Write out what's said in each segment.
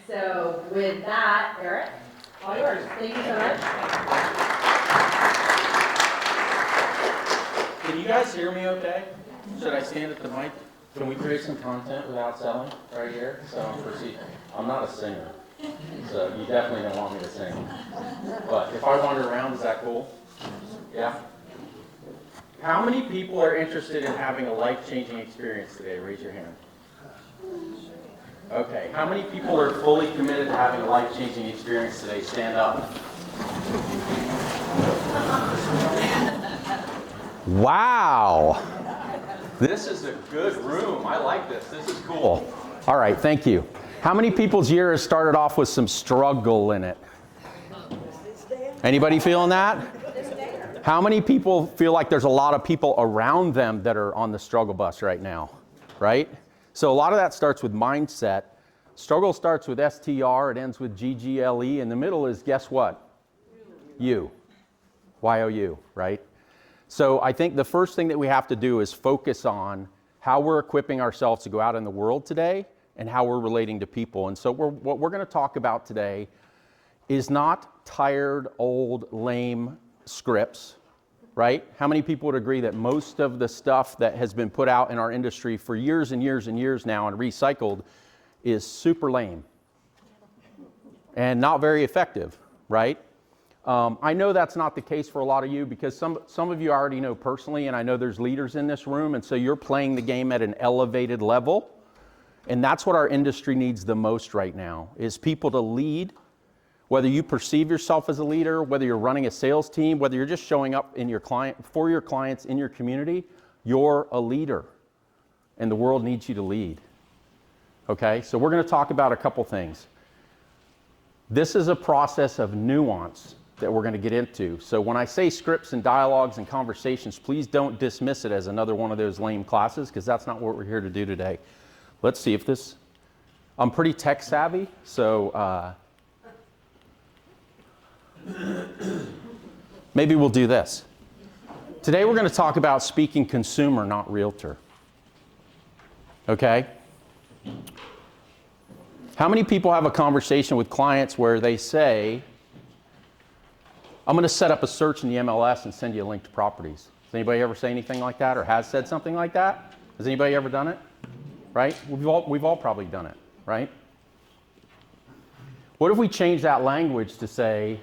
So with that, Eric, all yours. Thank you so much. Can you guys hear me okay? Should I stand at the mic? Can we create some content without selling right here? So I'm not a singer, so you definitely don't want me to sing. But if I wander around, is that cool? Yeah? How many people are interested in having a life-changing experience today? Raise your hand. Okay. How many people are fully committed to having a life-changing experience today? Stand up. Wow. This is a good room. I like this. This is cool. All right, thank you. How many people's year has started off with some struggle in it? Anybody feeling that? How many people feel like there's a lot of people around them that are on the struggle bus right now, right? So a lot of that starts with mindset. Struggle starts with STR, it ends with GGLE, and the middle is, guess what? You. YOU, right? So I think the first thing that we have to do is focus on how we're equipping ourselves to go out in the world today and how we're relating to people. And so what we're going to talk about today is not tired, old, lame scripts, right? How many people would agree that most of the stuff that has been put out in our industry for years and years and years now and recycled is super lame and not very effective, right? I know that's not the case for a lot of you because some of you I already know personally, and I know there's leaders in this room, and so you're playing the game at an elevated level. And that's what our industry needs the most right now, is people to lead, whether you perceive yourself as a leader, whether you're running a sales team, whether you're just showing up for your clients in your community, you're a leader, and the world needs you to lead. Okay, so we're going to talk about a couple things. This is a process of nuance that we're going to get into. So when I say scripts and dialogues and conversations, please don't dismiss it as another one of those lame classes, because that's not what we're here to do today. Let's see if this, I'm pretty tech savvy, so maybe we'll do this. Today we're going to talk about speaking consumer, not realtor. Okay? How many people have a conversation with clients where they say, I'm going to set up a search in the MLS and send you a link to properties? Has anybody ever say anything like that or has said something like that? Has anybody ever done it? Right? We've all probably done it, right? What if we change that language to say,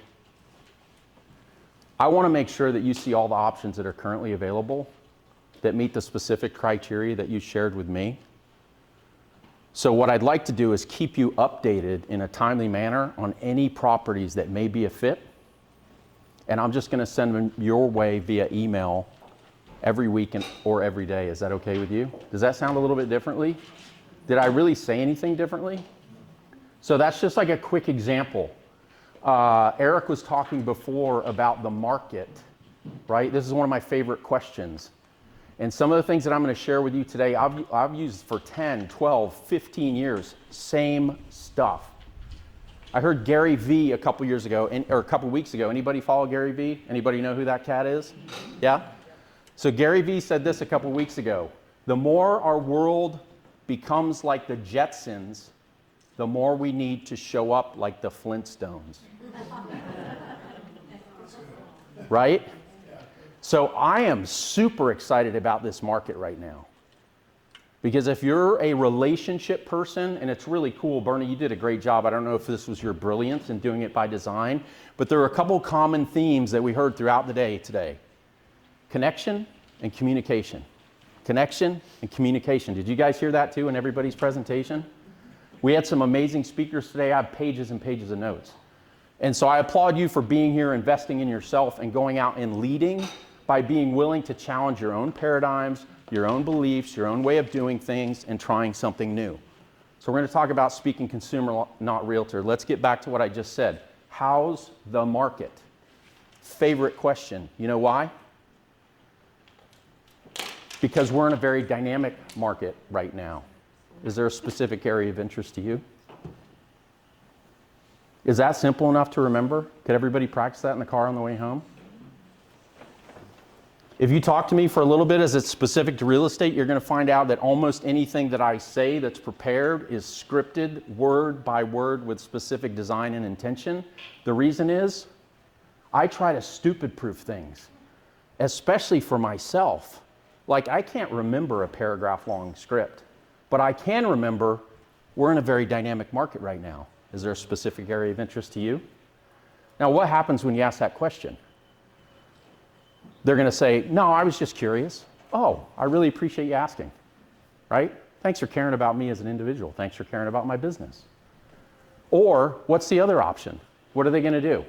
I want to make sure that you see all the options that are currently available that meet the specific criteria that you shared with me? So what I'd like to do is keep you updated in a timely manner on any properties that may be a fit. And I'm just going to send them your way via email every week or every day. Is that okay with you? Does that sound a little bit differently? Did I really say anything differently? So that's just like a quick example. Eric was talking before about the market, right? This is one of my favorite questions. And some of the things that I'm going to share with you today, I've used for 10, 12, 15 years, same stuff. I heard Gary Vee a couple years ago, or a couple weeks ago. Anybody follow Gary Vee? Anybody know who that cat is? Yeah? So Gary Vee said this a couple weeks ago. The more our world becomes like the Jetsons, the more we need to show up like the Flintstones. Right? So I am super excited about this market right now. Because if you're a relationship person, and it's really cool, Bernie, you did a great job. I don't know if this was your brilliance in doing it by design, but there are a couple common themes that we heard throughout the day today. Connection and communication. Connection and communication. Did you guys hear that too in everybody's presentation? We had some amazing speakers today. I have pages and pages of notes. And so I applaud you for being here, investing in yourself, and going out and leading by being willing to challenge your own paradigms, your own beliefs, your own way of doing things, and trying something new. So we're going to talk about speaking consumer, not realtor. Let's get back to what I just said. How's the market? Favorite question. You know why? Because we're in a very dynamic market right now. Is there a specific area of interest to you? Is that simple enough to remember? Could everybody practice that in the car on the way home? If you talk to me for a little bit as it's specific to real estate, you're going to find out that almost anything that I say that's prepared is scripted word by word with specific design and intention. The reason is I try to stupid-proof things, especially for myself. Like, I can't remember a paragraph-long script, but I can remember we're in a very dynamic market right now. Is there a specific area of interest to you? Now, what happens when you ask that question? They're going to say, no, I was just curious. Oh, I really appreciate you asking, right? Thanks for caring about me as an individual. Thanks for caring about my business. Or, what's the other option? What are they going to do?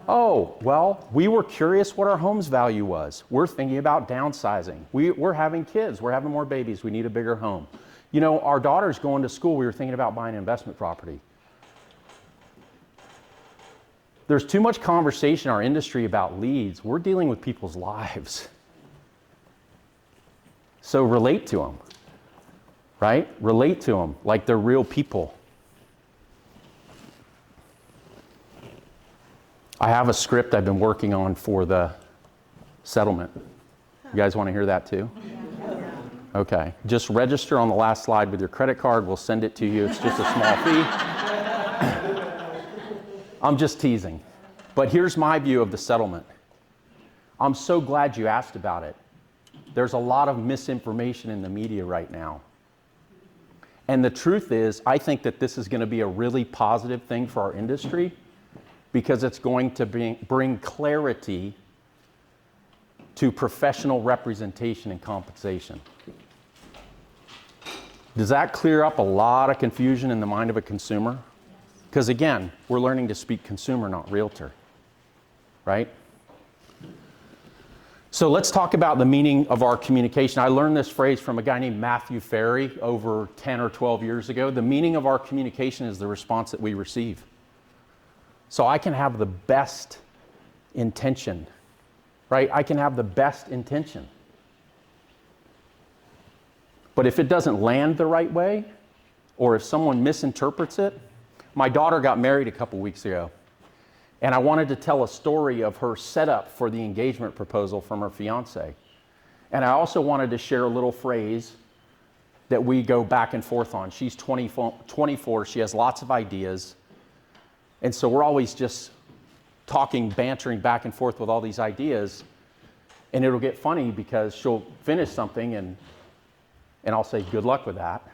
Oh, well, we were curious what our home's value was. We're thinking about downsizing. We're having kids. We're having more babies. We need a bigger home. You know, our daughter's going to school. We were thinking about buying an investment property. There's too much conversation in our industry about leads. We're dealing with people's lives. So relate to them, right? Relate to them like they're real people. I have a script I've been working on for the settlement. You guys want to hear that too? Yeah. Okay. Just register on the last slide with your credit card. We'll send it to you. It's just a small fee. I'm just teasing. But here's my view of the settlement. I'm so glad you asked about it. There's a lot of misinformation in the media right now. And the truth is, I think that this is going to be a really positive thing for our industry, because it's going to bring clarity to professional representation and compensation. Does that clear up a lot of confusion in the mind of a consumer? Because again, we're learning to speak consumer, not realtor, right? So let's talk about the meaning of our communication. I learned this phrase from a guy named Matthew Ferry over 10 or 12 years ago. The meaning of our communication is the response that we receive. So I can have the best intention, right? I can have the best intention. But if it doesn't land the right way, or if someone misinterprets it, my daughter got married a couple weeks ago, and I wanted to tell a story of her setup for the engagement proposal from her fiance. And I also wanted to share a little phrase that we go back and forth on. She's 24, she has lots of ideas. And so we're always just talking, bantering back and forth with all these ideas. And it'll get funny because she'll finish something and I'll say, good luck with that.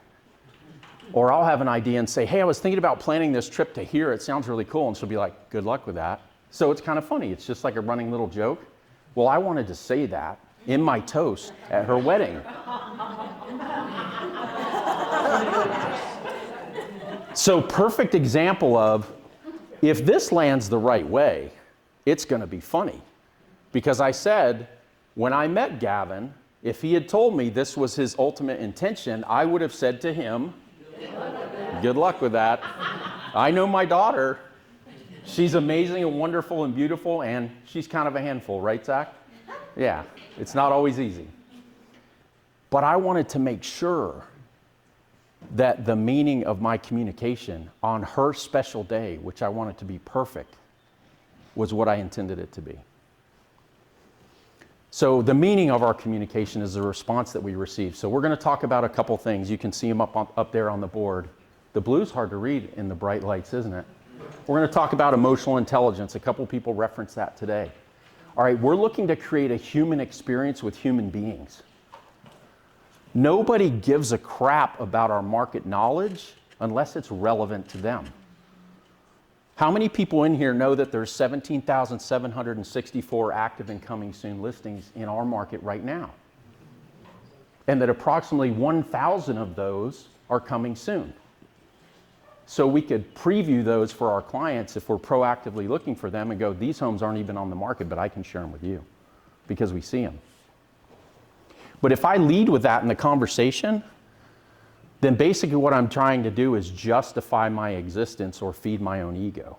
Or I'll have an idea and say, hey, I was thinking about planning this trip to here. It sounds really cool. And she'll be like, good luck with that. So it's kind of funny. It's just like a running little joke. Well, I wanted to say that in my toast at her wedding. So perfect example of, if this lands the right way, it's going to be funny. Because I said, when I met Gavin, if he had told me this was his ultimate intention, I would have said to him, good luck with that. I know my daughter. She's amazing and wonderful and beautiful, and she's kind of a handful, right, Zach? Yeah, it's not always easy. But I wanted to make sure that the meaning of my communication on her special day, which I wanted to be perfect, was what I intended it to be. So the meaning of our communication is the response that we receive. So we're going to talk about a couple things. You can see them up there on the board. The blue's hard to read in the bright lights, isn't it? We're going to talk about emotional intelligence. A couple people referenced that today. All right, we're looking to create a human experience with human beings. Nobody gives a crap about our market knowledge unless it's relevant to them. How many people in here know that there's 17,764 active and coming soon listings in our market right now? And that approximately 1,000 of those are coming soon. So we could preview those for our clients if we're proactively looking for them and go, these homes aren't even on the market, but I can share them with you because we see them. But if I lead with that in the conversation, then basically what I'm trying to do is justify my existence or feed my own ego.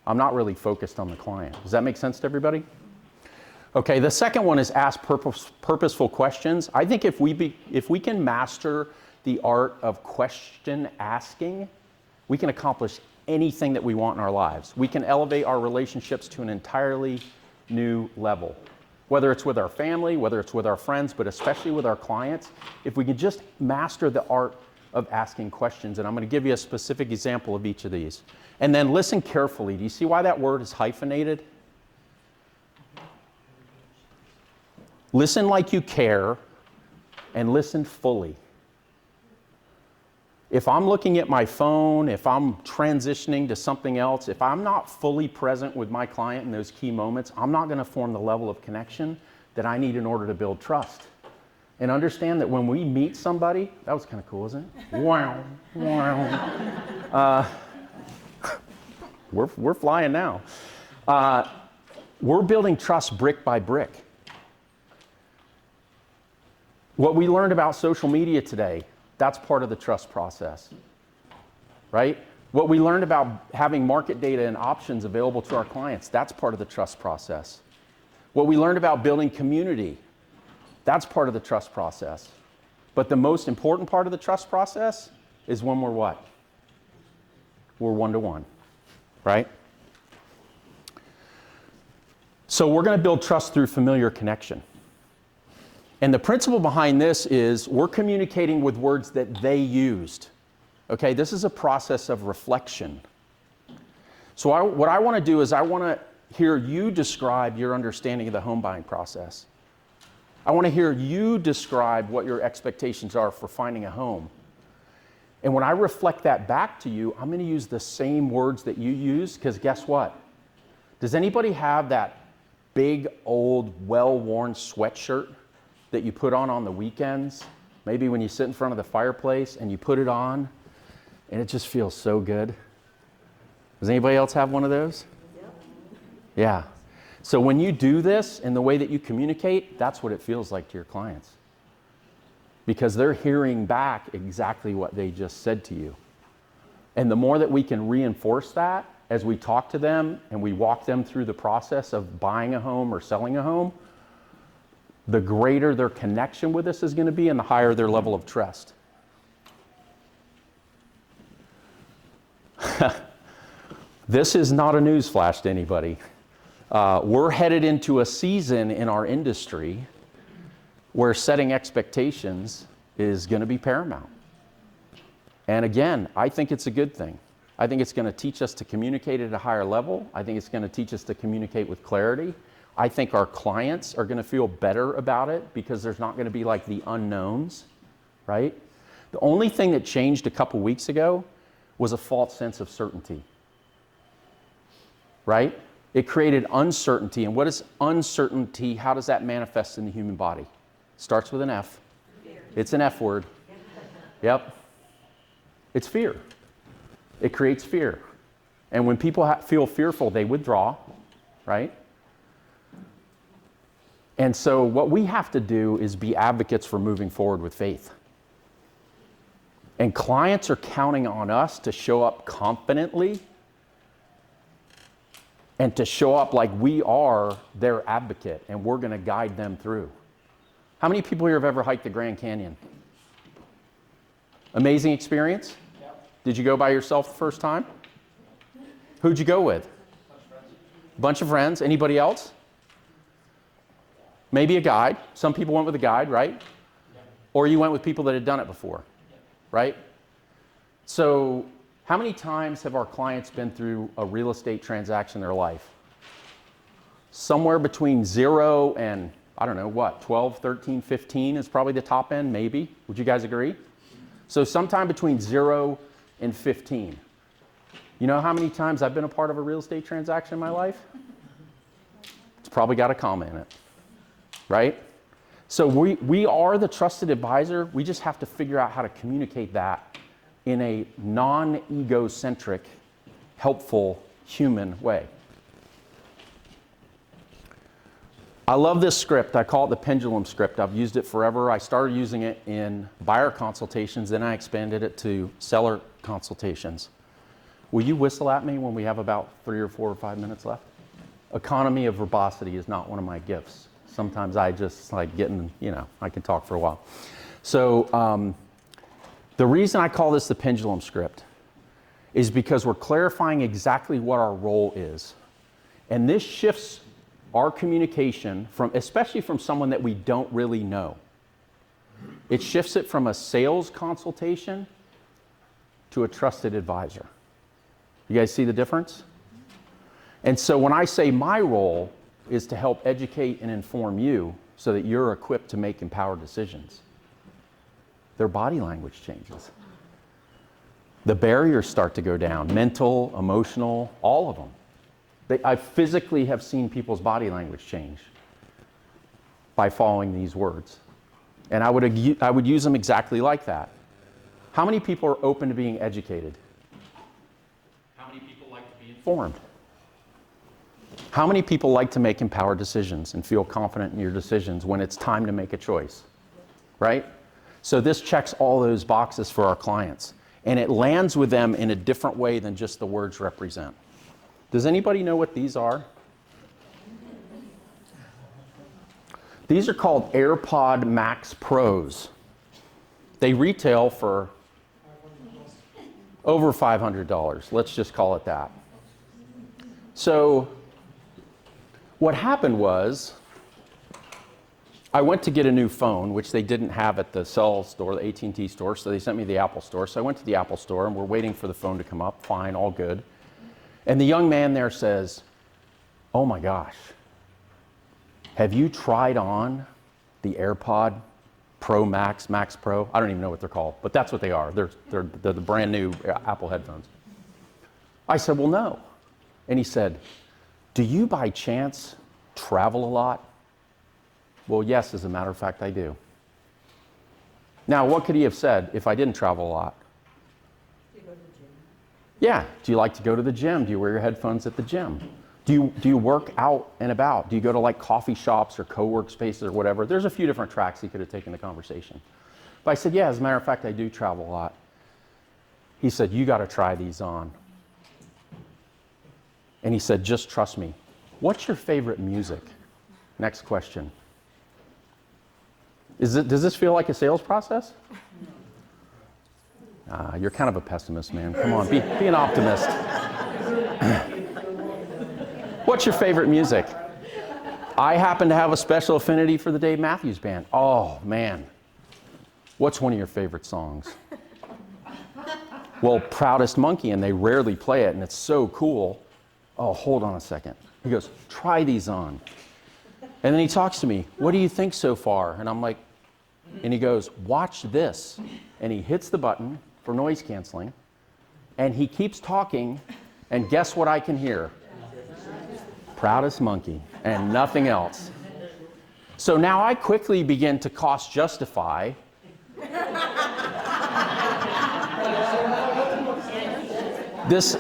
I'm not really focused on the client. Does that make sense to everybody? Okay, the second one is ask purposeful questions. I think if we can master the art of question asking, we can accomplish anything that we want in our lives. We can elevate our relationships to an entirely new level. Whether it's with our family, whether it's with our friends, but especially with our clients, if we can just master the art of asking questions. And I'm going to give you a specific example of each of these. And then listen carefully. Do you see why that word is hyphenated? Listen like you care and listen fully. If I'm looking at my phone, if I'm transitioning to something else, if I'm not fully present with my client in those key moments, I'm not going to form the level of connection that I need in order to build trust. And understand that when we meet somebody, that was kind of cool, isn't it? Wow, wow. We're flying now. We're building trust brick by brick. What we learned about social media today, that's part of the trust process, right? What we learned about having market data and options available to our clients, that's part of the trust process. What we learned about building community, that's part of the trust process. But the most important part of the trust process is when we're what? We're one-to-one, right? So we're going to build trust through familiar connection. And the principle behind this is we're communicating with words that they used. Okay, this is a process of reflection. So what I want to do is I want to hear you describe your understanding of the home buying process. I want to hear you describe what your expectations are for finding a home. And when I reflect that back to you, I'm going to use the same words that you use, because guess what? Does anybody have that big, old, well-worn sweatshirt that you put on the weekends? Maybe when you sit in front of the fireplace and you put it on and it just feels so good. Does anybody else have one of those? Yeah. So when you do this in the way that you communicate, that's what it feels like to your clients. Because they're hearing back exactly what they just said to you. And the more that we can reinforce that as we talk to them and we walk them through the process of buying a home or selling a home, the greater their connection with us is going to be and the higher their level of trust. This is not a news flash to anybody. We're headed into a season in our industry where setting expectations is going to be paramount. And again, I think it's a good thing. I think it's going to teach us to communicate at a higher level. I think it's going to teach us to communicate with clarity. I think our clients are going to feel better about it because there's not going to be like the unknowns, right? The only thing that changed a couple weeks ago was a false sense of certainty, right? It created uncertainty. And what is uncertainty? How does that manifest in the human body? Starts with an F. It's an F word. Yep. It's fear. It creates fear. And when people feel fearful, they withdraw, right? And so what we have to do is be advocates for moving forward with faith. And clients are counting on us to show up confidently and to show up like we are their advocate and we're going to guide them through. How many people here have ever hiked the Grand Canyon? Amazing experience? Yep. Did you go by yourself the first time? Who'd you go with? Bunch of friends. Anybody else? Maybe a guide. Some people went with a guide, right? Yep. Or you went with people that had done it before, yep. Right? So how many times have our clients been through a real estate transaction in their life? Somewhere between 0 and, I don't know, what, 12, 13, 15 is probably the top end, maybe. Would you guys agree? So sometime between 0 and 15. You know how many times I've been a part of a real estate transaction in my life? It's probably got a comma in it, right? So we are the trusted advisor. We just have to figure out how to communicate that in a non-egocentric, helpful, human way. I love this script. I call it the pendulum script. I've used it forever. I started using it in buyer consultations, then I expanded it to seller consultations. Will you whistle at me when we have about 3 or 4 or 5 minutes left? Economy of verbosity is not one of my gifts. Sometimes I just like getting, I can talk for a while. So the reason I call this the pendulum script is because we're clarifying exactly what our role is. And this shifts our communication from, especially from someone that we don't really know. It shifts it from a sales consultation to a trusted advisor. You guys see the difference? And so when I say my role is to help educate and inform you so that you're equipped to make empowered decisions, their body language changes. The barriers start to go down, mental, emotional, all of them. I physically have seen people's body language change by following these words. And I would use them exactly like that. How many people are open to being educated? How many people like to be informed? How many people like to make empowered decisions and feel confident in your decisions when it's time to make a choice? Right? So this checks all those boxes for our clients. And it lands with them in a different way than just the words represent. Does anybody know what these are? These are called AirPod Max Pros. They retail for over $500. Let's just call it that. So what happened was, I went to get a new phone, which they didn't have at the cell store, the AT&T store, so they sent me to the Apple store. So I went to the Apple store, and we're waiting for the phone to come up. Fine, all good. And the young man there says, "Oh my gosh, have you tried on the AirPod Pro Max, Max Pro?" I don't even know what they're called, but that's what they are. They're the brand new Apple headphones. I said, "Well, no." And he said, "Do you by chance travel a lot?" Well, yes, as a matter of fact, I do. Now, what could he have said if I didn't travel a lot? Do you go to the gym? Yeah. Do you like to go to the gym? Do you wear your headphones at the gym? Do you work out and about? Do you go to like coffee shops or co-work spaces or whatever? There's a few different tracks he could have taken the conversation. But I said, yeah, as a matter of fact, I do travel a lot. He said, "You got to try these on." And he said, "Just trust me. What's your favorite music?" Next question. Does this feel like a sales process? You're kind of a pessimist, man. Come on, be an optimist. What's your favorite music? I happen to have a special affinity for the Dave Matthews Band. Oh, man. What's one of your favorite songs? Well, Proudest Monkey, and they rarely play it, and it's so cool. Oh, hold on a second. He goes, "Try these on." And then he talks to me, "What do you think so far?" And I'm like, and he goes, "Watch this." And he hits the button for noise canceling, and he keeps talking, and guess what I can hear? Proudest Monkey, and nothing else. So now I quickly begin to cost justify this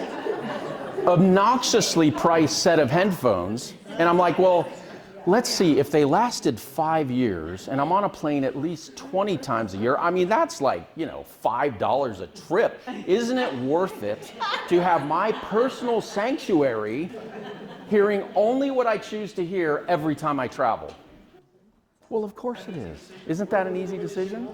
obnoxiously priced set of headphones, and I'm like, well, let's see, if they lasted 5 years, and I'm on a plane at least 20 times a year, I mean, that's like, $5 a trip. Isn't it worth it to have my personal sanctuary hearing only what I choose to hear every time I travel? Well, of course it is. Isn't that an easy decision?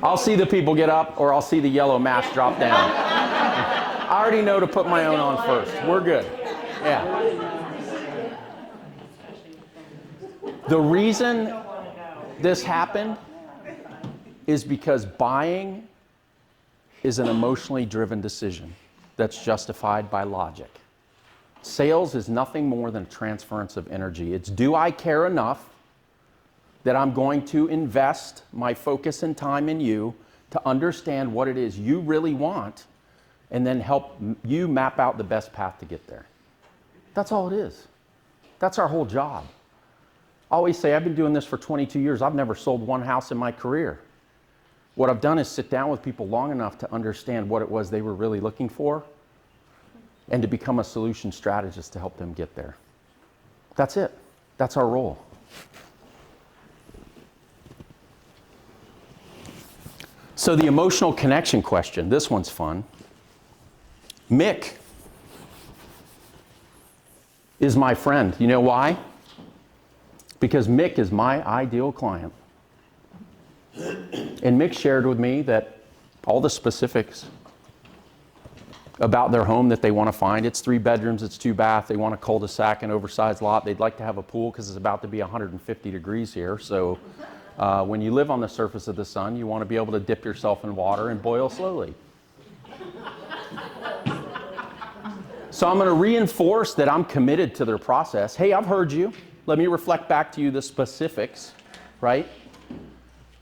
I'll see the people get up, or I'll see the yellow mask drop down. I already know to put my own on first. We're good. Yeah. The reason this happened is because buying is an emotionally driven decision that's justified by logic. Sales is nothing more than a transference of energy. It's, do I care enough that I'm going to invest my focus and time in you to understand what it is you really want, and then help you map out the best path to get there? That's all it is. That's our whole job. I always say, I've been doing this for 22 years. I've never sold one house in my career. What I've done is sit down with people long enough to understand what it was they were really looking for, and to become a solution strategist to help them get there. That's it. That's our role. So the emotional connection question, this one's fun. Mick is my friend. You know why? Because Mick is my ideal client. And Mick shared with me that all the specifics about their home that they want to find. It's 3 bedrooms, it's 2 bath, they want a cul-de-sac, an oversized lot. They'd like to have a pool because it's about to be 150 degrees here. So when you live on the surface of the sun, you want to be able to dip yourself in water and boil slowly. So I'm going to reinforce that I'm committed to their process. Hey, I've heard you. Let me reflect back to you the specifics, right?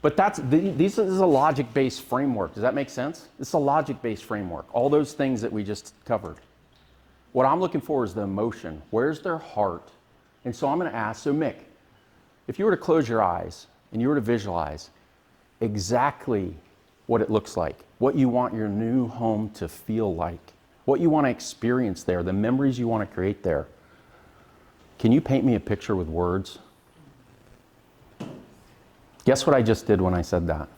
But this is a logic-based framework. Does that make sense? It's a logic-based framework. All those things that we just covered. What I'm looking for is the emotion. Where's their heart? And so I'm going to ask, so Mick, if you were to close your eyes and you were to visualize exactly what it looks like, what you want your new home to feel like, what you want to experience there, the memories you want to create there, can you paint me a picture with words? Guess what I just did when I said that?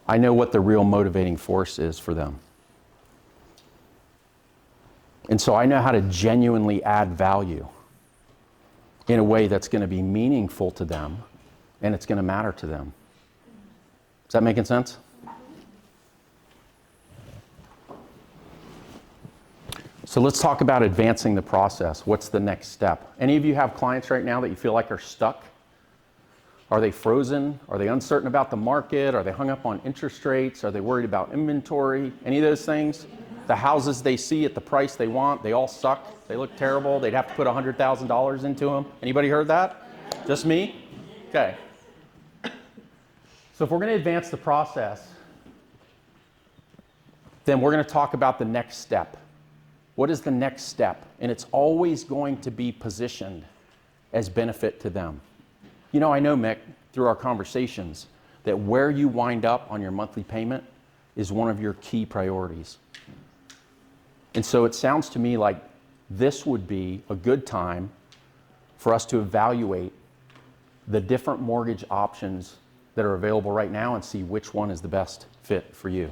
I know what the real motivating force is for them. And so I know how to genuinely add value in a way that's going to be meaningful to them and it's going to matter to them. Is that making sense? So let's talk about advancing the process. What's the next step? Any of you have clients right now that you feel like are stuck? Are they frozen? Are they uncertain about the market? Are they hung up on interest rates? Are they worried about inventory? Any of those things? The houses they see at the price they want, they all suck. They look terrible. They'd have to put $100,000 into them. Anybody heard that? Just me? Okay. So if we're going to advance the process, then we're going to talk about the next step. What is the next step? And it's always going to be positioned as benefit to them. You know, I know, Mick, through our conversations, that where you wind up on your monthly payment is one of your key priorities. And so it sounds to me like this would be a good time for us to evaluate the different mortgage options that are available right now and see which one is the best fit for you.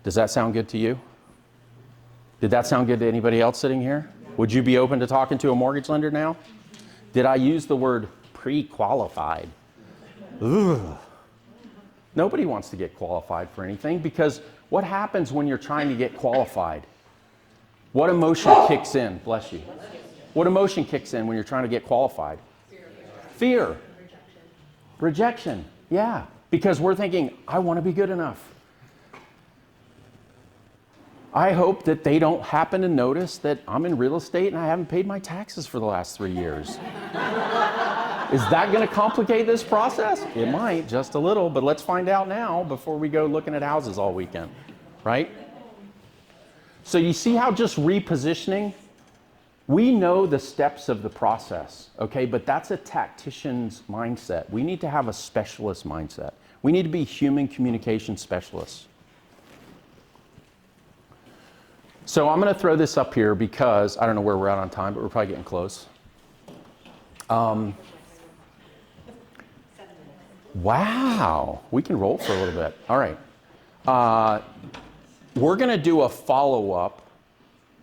Does that sound good to you? Did that sound good to anybody else sitting here? Would you be open to talking to a mortgage lender now? Did I use the word pre-qualified? Ugh. Nobody wants to get qualified for anything because what happens when you're trying to get qualified? What emotion kicks in? Bless you. What emotion kicks in when you're trying to get qualified? Fear. Rejection. Yeah. Because we're thinking, I want to be good enough. I hope that they don't happen to notice that I'm in real estate and I haven't paid my taxes for the last 3 years. Is that going to complicate this process? It might, just a little, but let's find out now before we go looking at houses all weekend, right? So you see how just repositioning, we know the steps of the process, okay, but that's a tactician's mindset. We need to have a specialist mindset. We need to be human communication specialists. So I'm going to throw this up here because I don't know where we're at on time, but we're probably getting close. Wow, we can roll for a little bit. All right. We're going to do a follow-up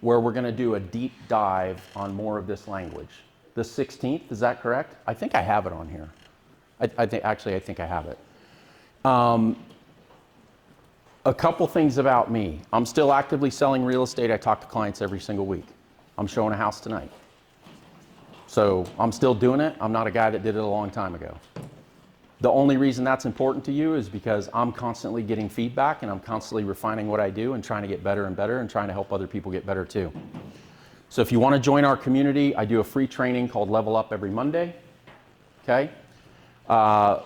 where we're going to do a deep dive on more of this language. The 16th, is that correct? I think I have it on here. I think I have it. A couple things about me. I'm still actively selling real estate. I talk to clients every single week. I'm showing a house tonight. So I'm still doing it. I'm not a guy that did it a long time ago. The only reason that's important to you is because I'm constantly getting feedback and I'm constantly refining what I do and trying to get better and better and trying to help other people get better too. So if you want to join our community, I do a free training called Level Up every Monday. Okay?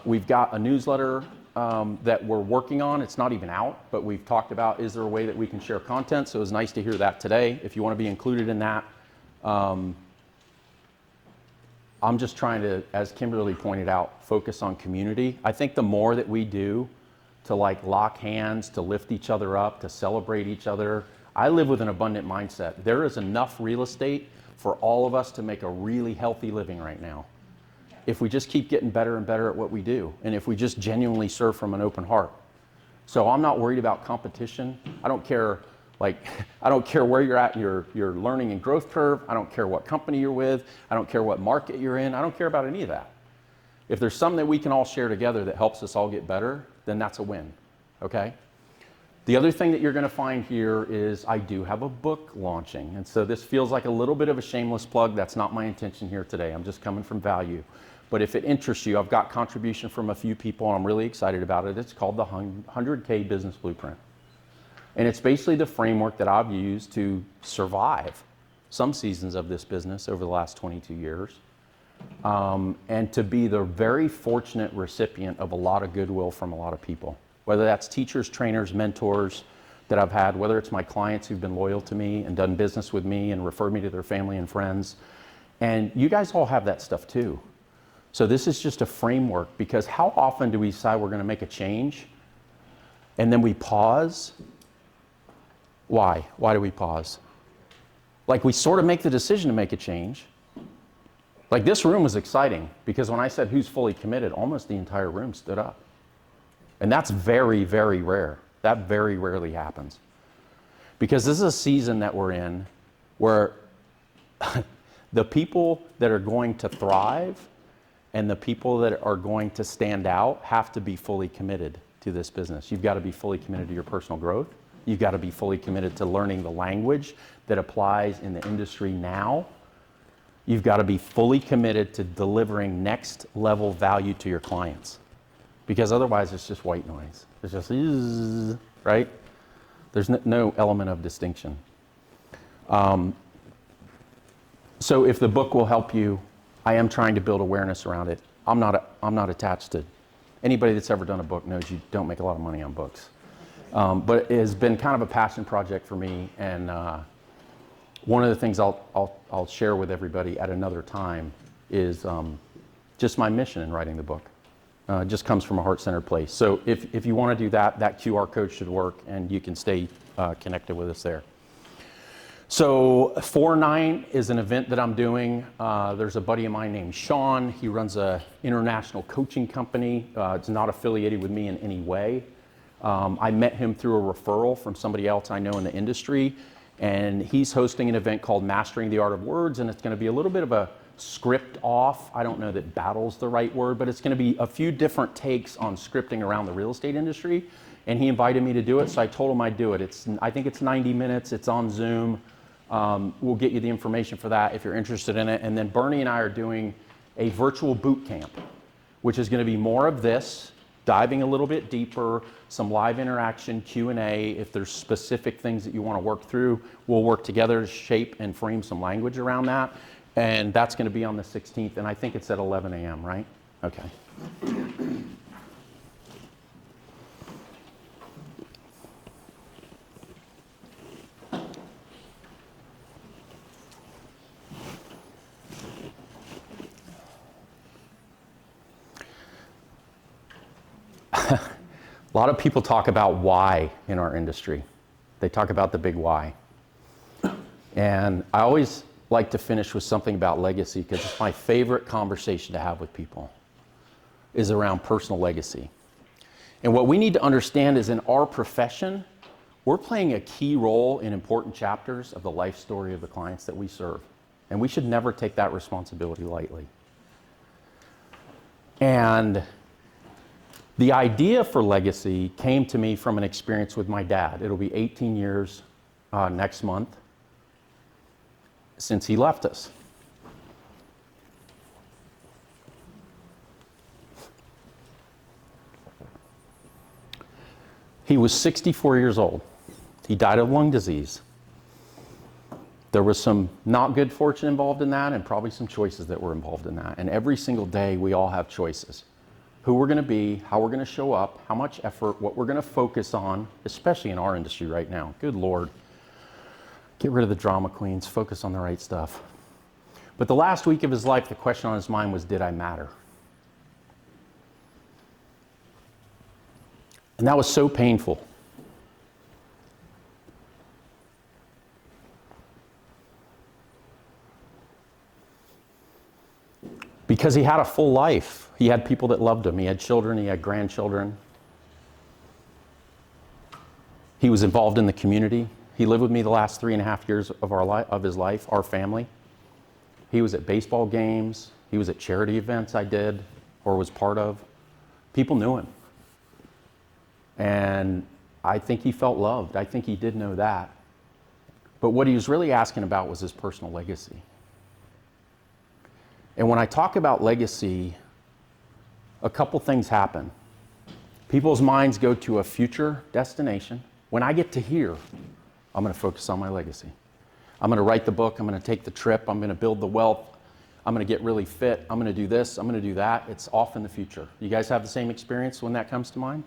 We've got a newsletter that we're working on. It's not even out, but we've talked about, is there a way that we can share content? So it was nice to hear that today. If you want to be included in that, I'm just trying to, as Kimberly pointed out, focus on community. I think the more that we do to like lock hands, to lift each other up, to celebrate each other. I live with an abundant mindset. There is enough real estate for all of us to make a really healthy living right now. If we just keep getting better and better at what we do, and if we just genuinely serve from an open heart. So I'm not worried about competition. I don't care where you're at in your learning and growth curve. I don't care what company you're with. I don't care what market you're in. I don't care about any of that. If there's something that we can all share together that helps us all get better, then that's a win, okay? The other thing that you're going to find here is I do have a book launching. And so this feels like a little bit of a shameless plug. That's not my intention here today. I'm just coming from value. But if it interests you, I've got contribution from a few people and I'm really excited about it. It's called the 100K Business Blueprint. And it's basically the framework that I've used to survive some seasons of this business over the last 22 years. And to be the very fortunate recipient of a lot of goodwill from a lot of people. Whether that's teachers, trainers, mentors that I've had, whether it's my clients who've been loyal to me and done business with me and referred me to their family and friends. And you guys all have that stuff too. So this is just a framework, because how often do we decide we're going to make a change and then we pause? Why? Why do we pause? Like, we sort of make the decision to make a change. Like, this room was exciting because when I said who's fully committed, almost the entire room stood up. And that's very, very rare. That very rarely happens. Because this is a season that we're in where the people that are going to thrive and the people that are going to stand out have to be fully committed to this business. You've got to be fully committed to your personal growth. You've got to be fully committed to learning the language that applies in the industry now. You've got to be fully committed to delivering next level value to your clients. Because otherwise it's just white noise. It's just, right? There's no element of distinction. So if the book will help you, I am trying to build awareness around it. I'm not attached to, anybody that's ever done a book knows you don't make a lot of money on books. But it has been kind of a passion project for me, and one of the things I'll share with everybody at another time is just my mission in writing the book. It just comes from a heart-centered place. So if you want to do that, that QR code should work, and you can stay connected with us there. So 4-9 is an event that I'm doing. There's a buddy of mine named Sean. He runs an international coaching company. It's not affiliated with me in any way. I met him through a referral from somebody else I know in the industry, and he's hosting an event called Mastering the Art of Words, and it's going to be a little bit of a script off. I don't know that battle's the right word, but it's going to be a few different takes on scripting around the real estate industry, and he invited me to do it, so I told him I'd do it. I think it's 90 minutes. It's on Zoom. We'll get you the information for that if you're interested in it. And then Bernie and I are doing a virtual boot camp, which is going to be more of this, diving a little bit deeper, some live interaction, Q&A. If there's specific things that you want to work through, we'll work together to shape and frame some language around that. And that's going to be on the 16th, and I think it's at 11 a.m., right? Okay. A lot of people talk about why in our industry. They talk about the big why. And I always like to finish with something about legacy, because it's my favorite conversation to have with people, is around personal legacy. And what we need to understand is in our profession, we're playing a key role in important chapters of the life story of the clients that we serve. And we should never take that responsibility lightly. And the idea for legacy came to me from an experience with my dad. It'll be 18 years next month since he left us. He was 64 years old. He died of lung disease. There was some not good fortune involved in that, and probably some choices that were involved in that. And every single day we all have choices. Who we're going to be, how we're going to show up, how much effort, what we're going to focus on, especially in our industry right now. Good Lord. Get rid of the drama queens, focus on the right stuff. But the last week of his life, the question on his mind was, did I matter? And that was so painful. Because he had a full life. He had people that loved him. He had children, he had grandchildren. He was involved in the community. He lived with me the last 3.5 years of his life, our family. He was at baseball games. He was at charity events I did or was part of. People knew him. And I think he felt loved. I think he did know that. But what he was really asking about was his personal legacy. And when I talk about legacy, a couple things happen. People's minds go to a future destination. When I get to here, I'm going to focus on my legacy. I'm going to write the book. I'm going to take the trip. I'm going to build the wealth. I'm going to get really fit. I'm going to do this. I'm going to do that. It's off in the future. You guys have the same experience when that comes to mind?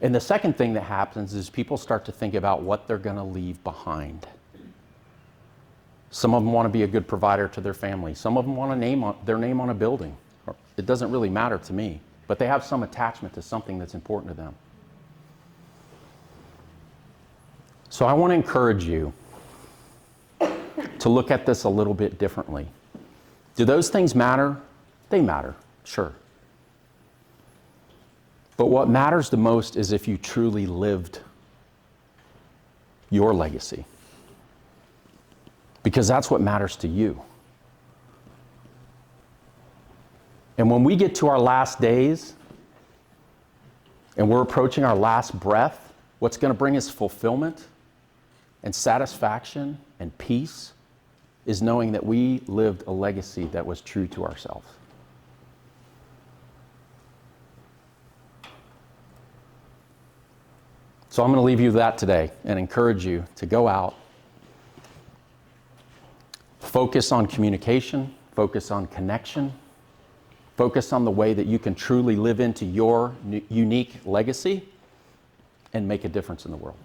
And the second thing that happens is people start to think about what they're going to leave behind. Some of them want to be a good provider to their family. Some of them want their name on a building. It doesn't really matter to me, but they have some attachment to something that's important to them. So I want to encourage you to look at this a little bit differently. Do those things matter? They matter, sure. But what matters the most is if you truly lived your legacy. Because that's what matters to you. And when we get to our last days and we're approaching our last breath, what's going to bring us fulfillment and satisfaction and peace is knowing that we lived a legacy that was true to ourselves. So I'm going to leave you with that today and encourage you to go out, focus on communication, focus on connection, focus on the way that you can truly live into your unique legacy and make a difference in the world.